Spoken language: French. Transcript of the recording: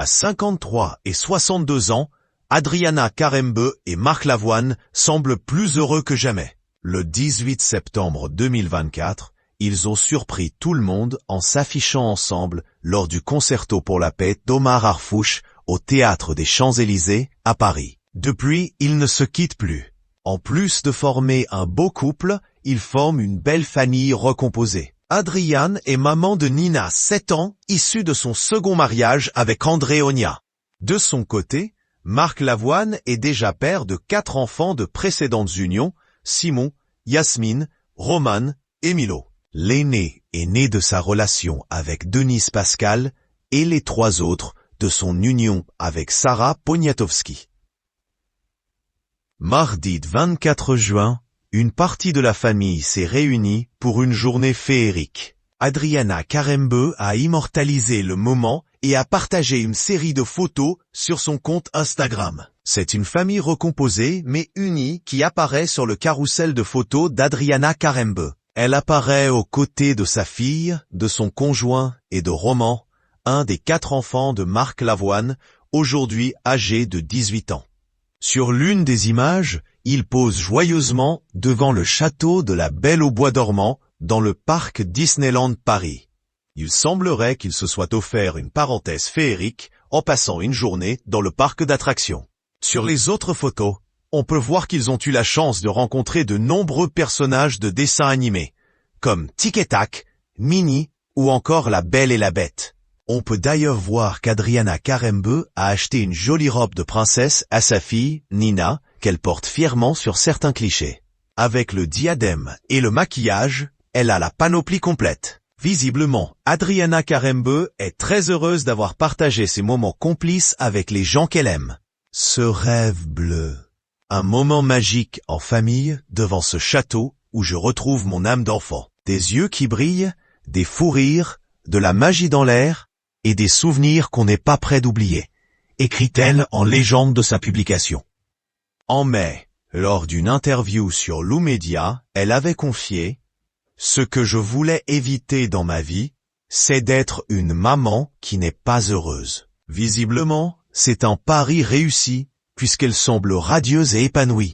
À 53 et 62 ans, Adriana Karembeu et Marc Lavoine semblent plus heureux que jamais. Le 18 septembre 2024, ils ont surpris tout le monde en s'affichant ensemble lors du concerto pour la paix d'Omar Harfouch au Théâtre des Champs-Élysées à Paris. Depuis, ils ne se quittent plus. En plus de former un beau couple, ils forment une belle famille recomposée. Adriane est maman de Nina, 7 ans, issue de son second mariage avec André Ogna. De son côté, Marc Lavoine est déjà père de 4 enfants de précédentes unions, Simon, Yasmine, Roman et Milo. L'aîné est né de sa relation avec Denise Pascal et les 3 autres de son union avec Sarah Poniatowski. Mardi 24 juin, une partie de la famille s'est réunie pour une journée féerique. Adriana Karembeu a immortalisé le moment et a partagé une série de photos sur son compte Instagram. C'est une famille recomposée mais unie qui apparaît sur le carrousel de photos d'Adriana Karembeu. Elle apparaît aux côtés de sa fille, de son conjoint et de Roman, un des 4 enfants de Marc Lavoine, aujourd'hui âgé de 18 ans. Sur l'une des images, il pose joyeusement devant le château de la Belle au Bois dormant dans le parc Disneyland Paris. Il semblerait qu'il se soit offert une parenthèse féerique en passant une journée dans le parc d'attractions. Sur les autres photos, on peut voir qu'ils ont eu la chance de rencontrer de nombreux personnages de dessins animés, comme Tic et Tac, Minnie ou encore La Belle et la Bête. On peut d'ailleurs voir qu'Adriana Karembeu a acheté une jolie robe de princesse à sa fille, Nina, qu'elle porte fièrement sur certains clichés. Avec le diadème et le maquillage, elle a la panoplie complète. Visiblement, Adriana Karembeu est très heureuse d'avoir partagé ces moments complices avec les gens qu'elle aime. Ce rêve bleu. Un moment magique en famille devant ce château où je retrouve mon âme d'enfant. Des yeux qui brillent, des fous rires, de la magie dans l'air et des souvenirs qu'on n'est pas prêt d'oublier, écrit-elle en légende de sa publication. En mai, lors d'une interview sur Lou Media, elle avait confié « Ce que je voulais éviter dans ma vie, c'est d'être une maman qui n'est pas heureuse. » Visiblement, c'est un pari réussi, puisqu'elle semble radieuse et épanouie.